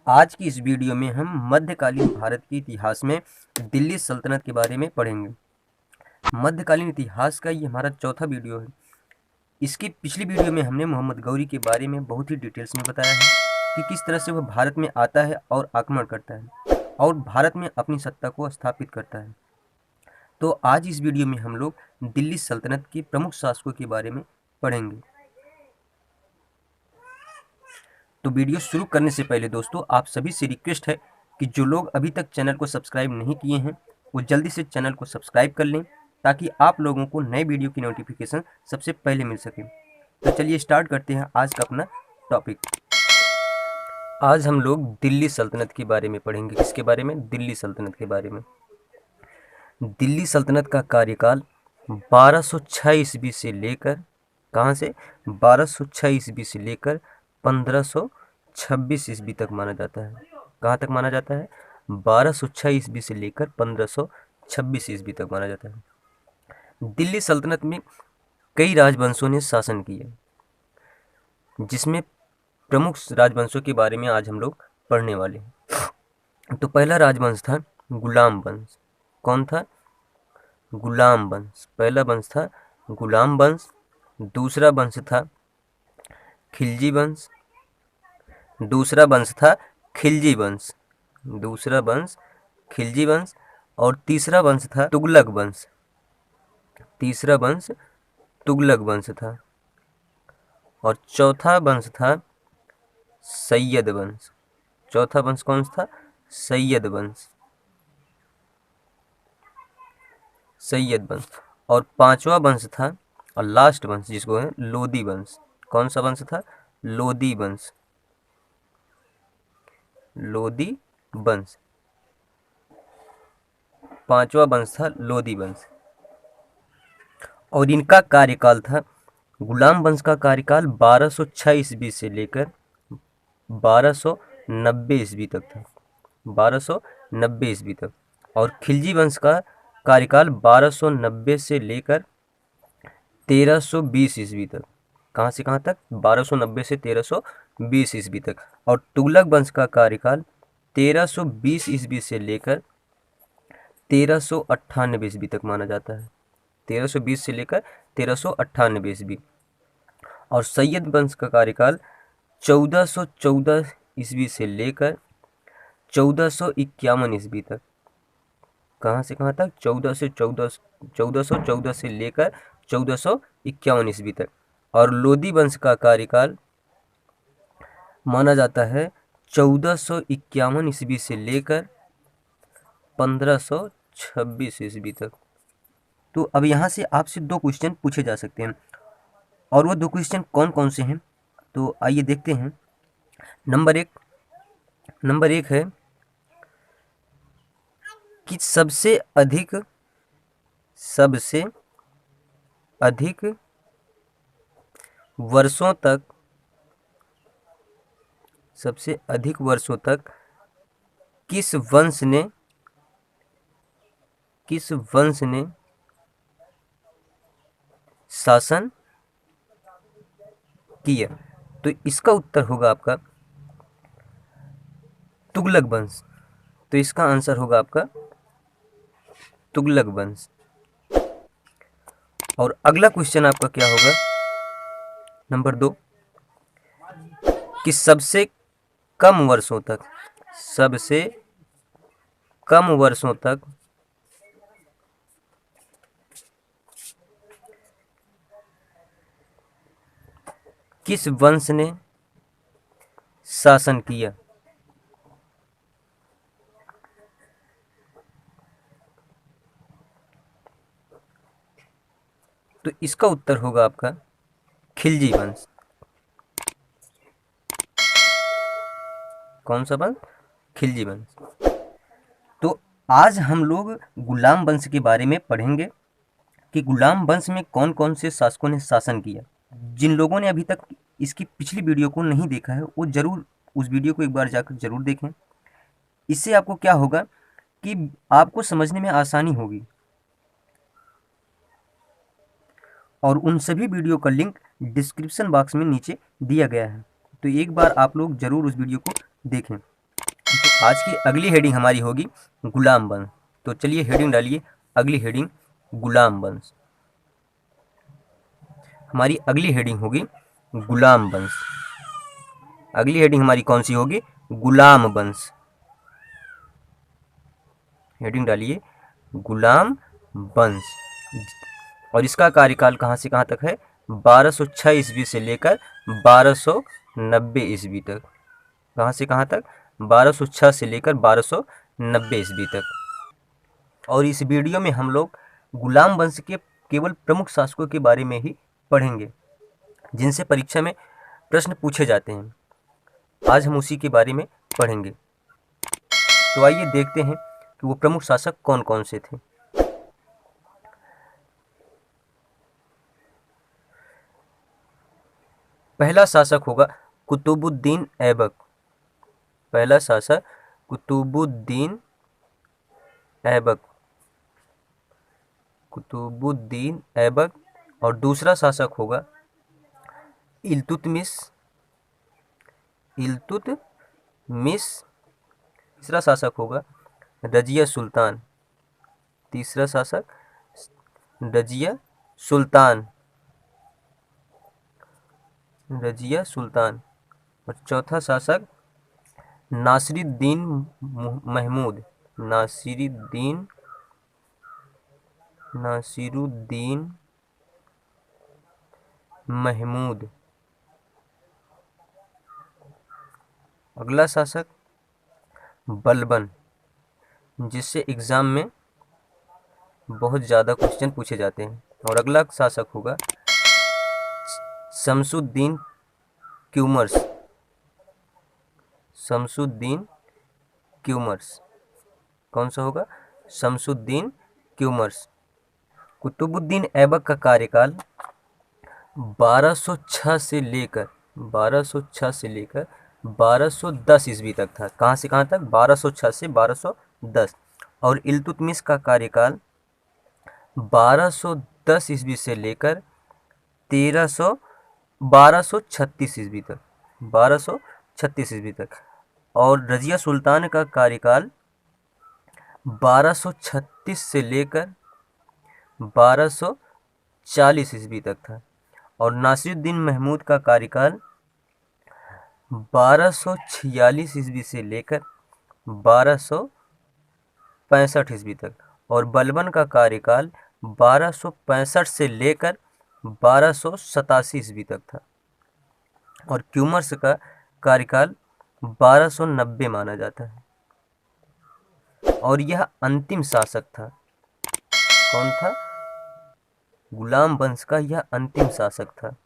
आज की इस वीडियो में हम मध्यकालीन भारत के इतिहास में दिल्ली सल्तनत के बारे में पढ़ेंगे। मध्यकालीन इतिहास का ये हमारा चौथा वीडियो है। इसकी पिछली वीडियो में हमने मोहम्मद गौरी के बारे में बहुत ही डिटेल्स में बताया है कि किस तरह से वह भारत में आता है और आक्रमण करता है और भारत में अपनी सत्ता को स्थापित करता है। तो आज इस वीडियो में हम लोग दिल्ली सल्तनत के प्रमुख शासकों के बारे में पढ़ेंगे। तो वीडियो शुरू करने से पहले दोस्तों आप सभी से रिक्वेस्ट है कि जो लोग अभी तक चैनल को सब्सक्राइब नहीं किए हैं वो जल्दी से चैनल को सब्सक्राइब कर लें ताकि आप लोगों को नए वीडियो की नोटिफिकेशन सबसे पहले मिल सके। तो चलिए स्टार्ट करते हैं आज का अपना टॉपिक। आज हम लोग दिल्ली सल्तनत के बारे में पढ़ेंगे। किसके बारे में? दिल्ली सल्तनत के बारे में। दिल्ली सल्तनत का कार्यकाल 1206 ईस्वी से लेकर कहाँ से 1206 ईस्वी से लेकर 1526 ईस्वी तक माना जाता है। कहाँ तक माना जाता है? 1206 ईस्वी से लेकर 1526 ईस्वी तक माना जाता है। दिल्ली सल्तनत में कई राजवंशों ने शासन किया, जिसमें प्रमुख राजवंशों के बारे में आज हम लोग पढ़ने वाले हैं। तो पहला राजवंश था गुलाम वंश। कौन था? गुलाम वंश। पहला वंश था गुलाम वंश। दूसरा वंश था खिलजी वंश। दूसरा वंश था खिलजी वंश। दूसरा वंश खिलजी वंश। और तीसरा वंश था तुगलक वंश। तीसरा वंश तुगलक वंश था। और चौथा वंश था सैयद वंश। चौथा वंश कौन सा था? सैयद वंश। सैयद वंश। और पांचवा वंश था और लास्ट वंश जिसको है लोदी वंश। कौन सा वंश था? लोदी वंश। लोदी वंश। पांचवा वंश था लोदी वंश। और इनका कार्यकाल था, गुलाम वंश का कार्यकाल 1206 ईस्वी से लेकर 1290 ईस्वी तक था। 1290 ईस्वी तक। और खिलजी वंश का कार्यकाल 1290 से लेकर 1320 ईस्वी तक। कहाँ से कहाँ तक? 1290 से 1320 ईस्वी तक। और तुगलक वंश का कार्यकाल 1320 ईस्वी से लेकर 1398 ईस्वी तक माना जाता है। 1320 से लेकर 1398 ईस्वी। और सैयद वंश का कार्यकाल 1414 ईस्वी से लेकर 1451 ईस्वी तक। कहाँ से कहाँ तक? 1414 से लेकर 1451 ईस्वी तक। और लोदी वंश का कार्यकाल माना जाता है 1451 ईस्वी से लेकर 1526 ईस्वी तक। तो अब यहाँ से आपसे दो क्वेश्चन पूछे जा सकते हैं, और वो दो क्वेश्चन कौन कौन से हैं तो आइए देखते हैं। नंबर एक है कि सबसे अधिक वर्षों तक किस वंश ने शासन किया? तो इसका उत्तर होगा आपका तुगलक वंश। तो इसका आंसर होगा आपका तुगलक वंश। और अगला क्वेश्चन आपका क्या होगा? नंबर 2 कि सबसे कम वर्षों तक किस वंश ने शासन किया? तो इसका उत्तर होगा आपका खिलजी वंश। कौन सा वंश? खिलजी वंश। तो आज हम लोग गुलाम वंश के बारे में पढ़ेंगे कि गुलाम वंश में कौन कौन से शासकों ने शासन किया। जिन लोगों ने अभी तक इसकी पिछली वीडियो को नहीं देखा है वो जरूर उस वीडियो को एक बार जाकर जरूर देखें। इससे आपको क्या होगा कि आपको समझने में आसानी होगी। और उन सभी वीडियो का लिंक डिस्क्रिप्शन बॉक्स में नीचे दिया गया है, तो एक बार आप लोग ज़रूर उस वीडियो को देखें। तो आज की अगली हेडिंग हमारी होगी गुलाम वंश। तो चलिए हेडिंग डालिए, अगली हेडिंग गुलाम वंश। हमारी अगली हेडिंग होगी गुलाम वंश। अगली हेडिंग हमारी कौन सी होगी? गुलाम वंश। हेडिंग डालिए गुलाम वंश। और इसका कार्यकाल कहाँ से कहाँ तक है? 1206 ईस्वी से लेकर 1290 ईस्वी तक। कहाँ से कहाँ तक? 1206 से लेकर 1290 ईस्वी तक। और इस वीडियो में हम लोग गुलाम वंश के केवल प्रमुख शासकों के बारे में ही पढ़ेंगे जिनसे परीक्षा में प्रश्न पूछे जाते हैं। आज हम उसी के बारे में पढ़ेंगे। तो आइए देखते हैं कि वो प्रमुख शासक कौन कौन से थे। पहला शासक होगा कुतुबुद्दीन ऐबक। पहला शासक कुतुबुद्दीन ऐबक। कुतुबुद्दीन ऐबक। और दूसरा शासक होगा इल्तुतमिश। इल्तुतमिश। तीसरा शासक होगा रजिया सुल्तान। तीसरा शासक रजिया सुल्तान। रजिया सुल्तान। और चौथा शासक नासिरुद्दीन महमूद। नासिरुद्दीन नासिरुद्दीन महमूद। अगला शासक बलबन, जिससे एग्जाम में बहुत ज़्यादा क्वेश्चन पूछे जाते हैं। और अगला शासक होगा शमसुद्दीन क्यूमर्स। शमसुद्दीन क्यूमर्स। कौन सा होगा? शमसुद्दीन क्यूमर्स। कुतुबुद्दीन ऐबक का कार्यकाल 1206 से लेकर 1210 ईस्वी तक था। कहाँ से कहाँ तक? 1206 से 1210। और इल्तुतमिश का कार्यकाल 1210 ईस्वी से लेकर 1236 ईस्वी तक। 1236 ईस्वी तक। और रजिया सुल्तान का कार्यकाल 1236 से लेकर 1240 ईस्वी तक था। और नासिरुद्दीन महमूद का कार्यकाल 1246 ईस्वी से लेकर 1265 ईस्वी तक। और बलबन का कार्यकाल 1265 से लेकर 1287 ईस्वी तक था। और क्यूमर्स का कार्यकाल 1290 माना जाता है। और यह अंतिम शासक था। कौन था? गुलाम वंश का यह अंतिम शासक था।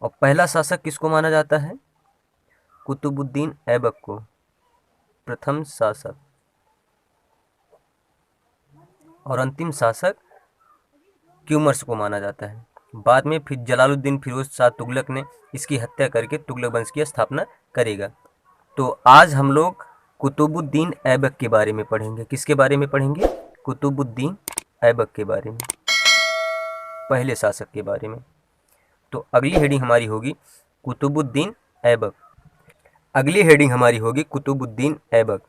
और पहला शासक किसको माना जाता है? कुतुबुद्दीन ऐबक को प्रथम शासक। और अंतिम शासक क्यूमर्स को माना जाता है। बाद में फिर जलालुद्दीन फिरोज शाह तुगलक ने इसकी हत्या करके तुगलक वंश की स्थापना करेगा। तो आज हम लोग कुतुबुद्दीन ऐबक के बारे में पढ़ेंगे। किसके बारे में पढ़ेंगे? कुतुबुद्दीन ऐबक के बारे में, पहले शासक के बारे में। तो अगली हेडिंग हमारी होगी कुतुबुद्दीन ऐबक। अगली हेडिंग हमारी होगी कुतुबुद्दीन ऐबक,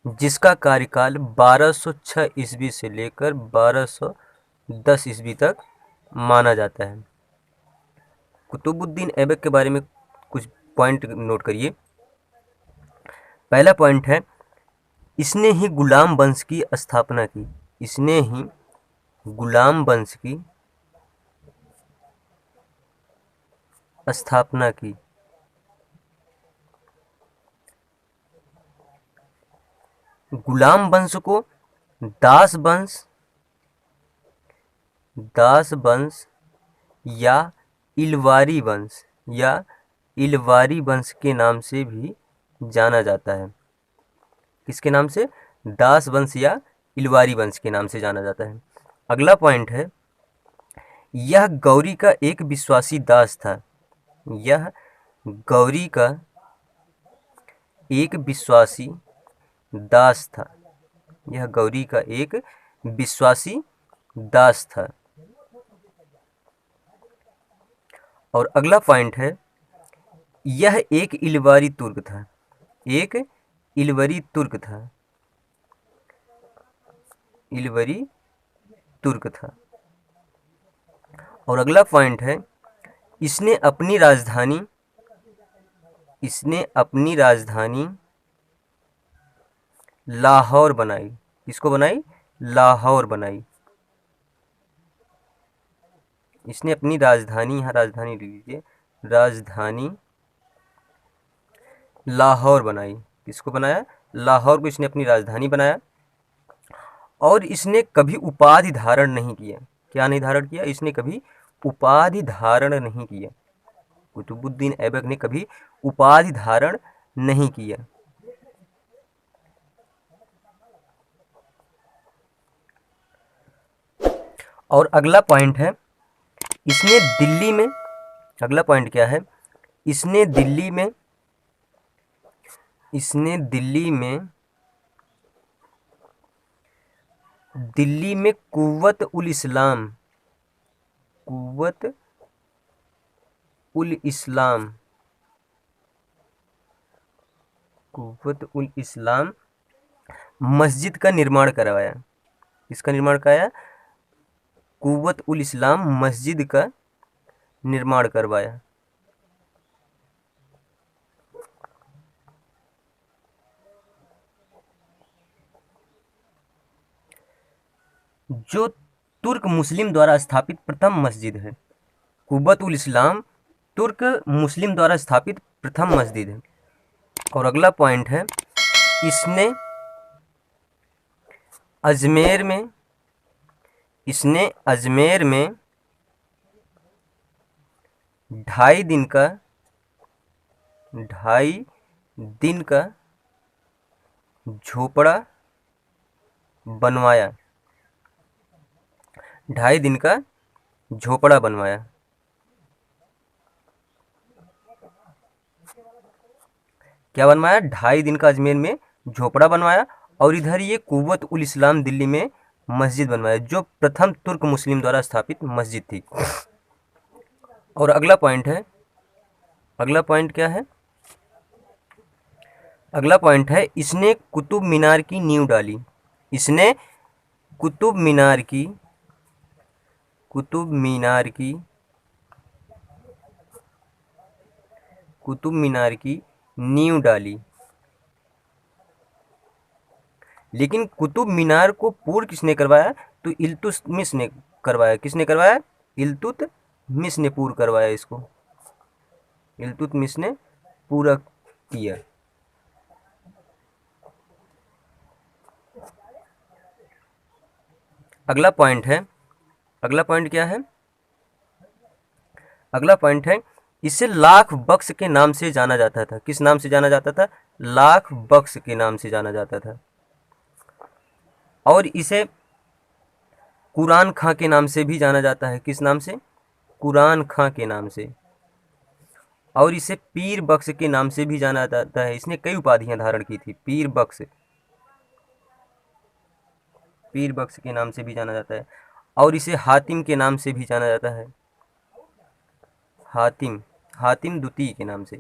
जिसका कार्यकाल 1206 ईस्वी से लेकर 1210 ईस्वी तक माना जाता है। कुतुबुद्दीन ऐबक के बारे में कुछ पॉइंट नोट करिए। पहला पॉइंट है, इसने ही गुलाम वंश की स्थापना की। इसने ही गुलाम वंश की स्थापना की। गुलाम वंश को दास वंश या इलवारी वंश के नाम से भी जाना जाता है। किसके नाम से? दास वंश या इलवारी वंश के नाम से जाना जाता है। अगला पॉइंट है, यह गौरी का एक विश्वासी दास था। यह गौरी का एक विश्वासी दास था। यह गौरी का एक विश्वासी दास था। और अगला पॉइंट है, यह एक इलवारी तुर्क था, एक इलवरी तुर्क था, इलवरी तुर्क था। और अगला पॉइंट है, इसने अपनी राजधानी, इसने अपनी राजधानी लाहौर बनाई। किसको बनाई? लाहौर बनाई। इसने अपनी राजधानी, यहाँ राजधानी लिख लीजिए, राजधानी लाहौर बनाई। किसको बनाया? लाहौर को इसने अपनी राजधानी बनाया। और इसने कभी उपाधि धारण नहीं किया। क्या नहीं धारण किया? इसने कभी उपाधि धारण नहीं किया। कुतुबुद्दीन ऐबक ने कभी उपाधि धारण नहीं किया। और अगला पॉइंट है, इसने दिल्ली में, अगला पॉइंट क्या है, इसने दिल्ली में, इसने दिल्ली में, दिल्ली में कुव्वत उल इस्लाम, कुव्वत उल इस्लाम, कुव्वत उल इस्लाम मस्जिद का निर्माण करवाया। इसका निर्माण कराया? कुव्वत उल इस्लाम मस्जिद का निर्माण करवाया। जो तुर्क मुस्लिम द्वारा स्थापित प्रथम मस्जिद है। कुव्वत उल इस्लाम तुर्क मुस्लिम द्वारा स्थापित प्रथम मस्जिद है। और अगला पॉइंट है, इसने अजमेर में, इसने अजमेर में 2.5 दिन का, 2.5 दिन का झोपड़ा बनवाया। 2.5 दिन का झोपड़ा बनवाया। क्या बनवाया? 2.5 दिन का अजमेर में झोपड़ा बनवाया। और इधर ये कुव्वत उल इस्लाम दिल्ली में मस्जिद बनवाया, जो प्रथम तुर्क मुस्लिम द्वारा स्थापित मस्जिद थी। और अगला पॉइंट है, अगला पॉइंट क्या है? अगला पॉइंट है, इसने कुतुब मीनार की नींव डाली। इसने कुतुब मीनार की, कुतुब मीनार की, कुतुब मीनार की नींव डाली। लेकिन कुतुब मीनार को पूर्ण किसने करवाया? तो इल्तुतमिश ने करवाया। किसने करवाया? इल्तुतमिश ने पूर्ण करवाया इसको, इल्तुतमिश ने पूरा किया। अगला पॉइंट है, अगला पॉइंट क्या है? अगला पॉइंट है, इसे लाख बख्श के नाम से जाना जाता था। किस नाम से जाना जाता था? लाख बख्श के नाम से जाना जाता था। और इसे कुरान खां के नाम से भी जाना जाता है। किस नाम से? कुरान खां के नाम से। और इसे पीर बख्श के नाम से भी जाना जाता है। इसने कई उपाधियां धारण की थी। पीर बख्श, पीर बख्श के नाम से भी जाना जाता है। और इसे हातिम के नाम से भी जाना जाता है। हातिम, हातिम द्वितीय के नाम से।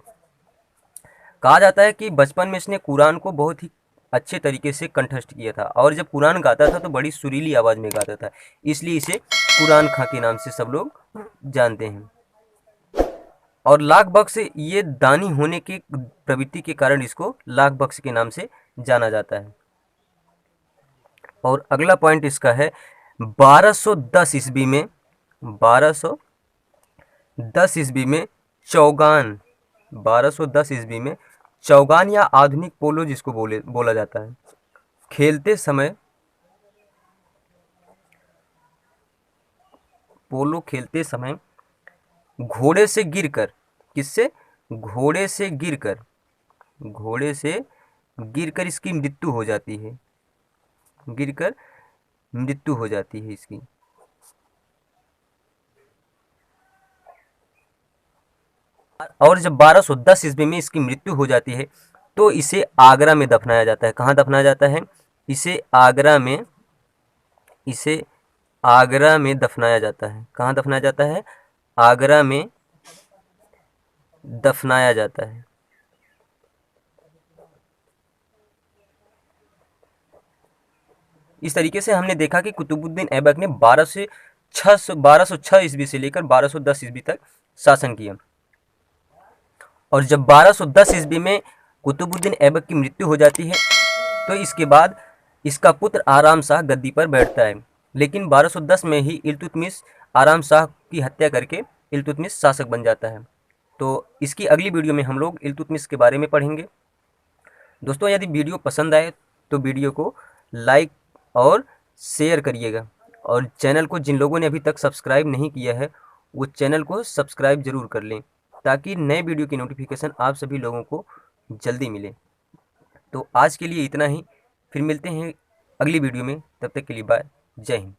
कहा जाता है कि बचपन में इसने कुरान को बहुत ही अच्छे तरीके से कंठस्थ किया था। और जब कुरान गाता था तो बड़ी सुरीली आवाज़ में गाता था, इसलिए इसे कुरान खां के नाम से सब लोग जानते हैं। और लाख बख्श, ये दानी होने की प्रवृत्ति के कारण इसको लाख बख्श के नाम से जाना जाता है। और अगला पॉइंट इसका है, 1210 ईस्वी में, 1210 ईस्वी में चौगान, 1210 ईस्वी में चौगान या आधुनिक पोलो जिसको बोला जाता है, खेलते समय, पोलो खेलते समय घोड़े से गिरकर, किससे? घोड़े से गिरकर, घोड़े से गिरकर इसकी मृत्यु हो जाती है, गिरकर मृत्यु हो जाती है इसकी। और जब 1210 ईस्वी में इसकी मृत्यु हो जाती है तो इसे आगरा में दफनाया जाता है। कहाँ दफनाया जाता है? इसे आगरा में, इसे आगरा में दफनाया जाता है। कहाँ दफनाया जाता है? आगरा में दफनाया जाता है। इस तरीके से हमने देखा कि कुतुबुद्दीन ऐबक ने 1206 ईस्वी से लेकर 1210 ईस्वी तक शासन किया। और जब 1210 ईस्वी में कुतुबुद्दीन ऐबक की मृत्यु हो जाती है तो इसके बाद इसका पुत्र आराम शाह गद्दी पर बैठता है। लेकिन 1210 में ही इल्तुतमिश आराम शाह की हत्या करके इल्तुतमिश शासक बन जाता है। तो इसकी अगली वीडियो में हम लोग इल्तुतमिश के बारे में पढ़ेंगे। दोस्तों, यदि वीडियो पसंद आए तो वीडियो को लाइक और शेयर करिएगा, और चैनल को जिन लोगों ने अभी तक सब्सक्राइब नहीं किया है वो चैनल को सब्सक्राइब ज़रूर कर लें, ताकि नए वीडियो की नोटिफिकेशन आप सभी लोगों को जल्दी मिले। तो आज के लिए इतना ही, फिर मिलते हैं अगली वीडियो में, तब तक के लिए बाय, जय हिंद।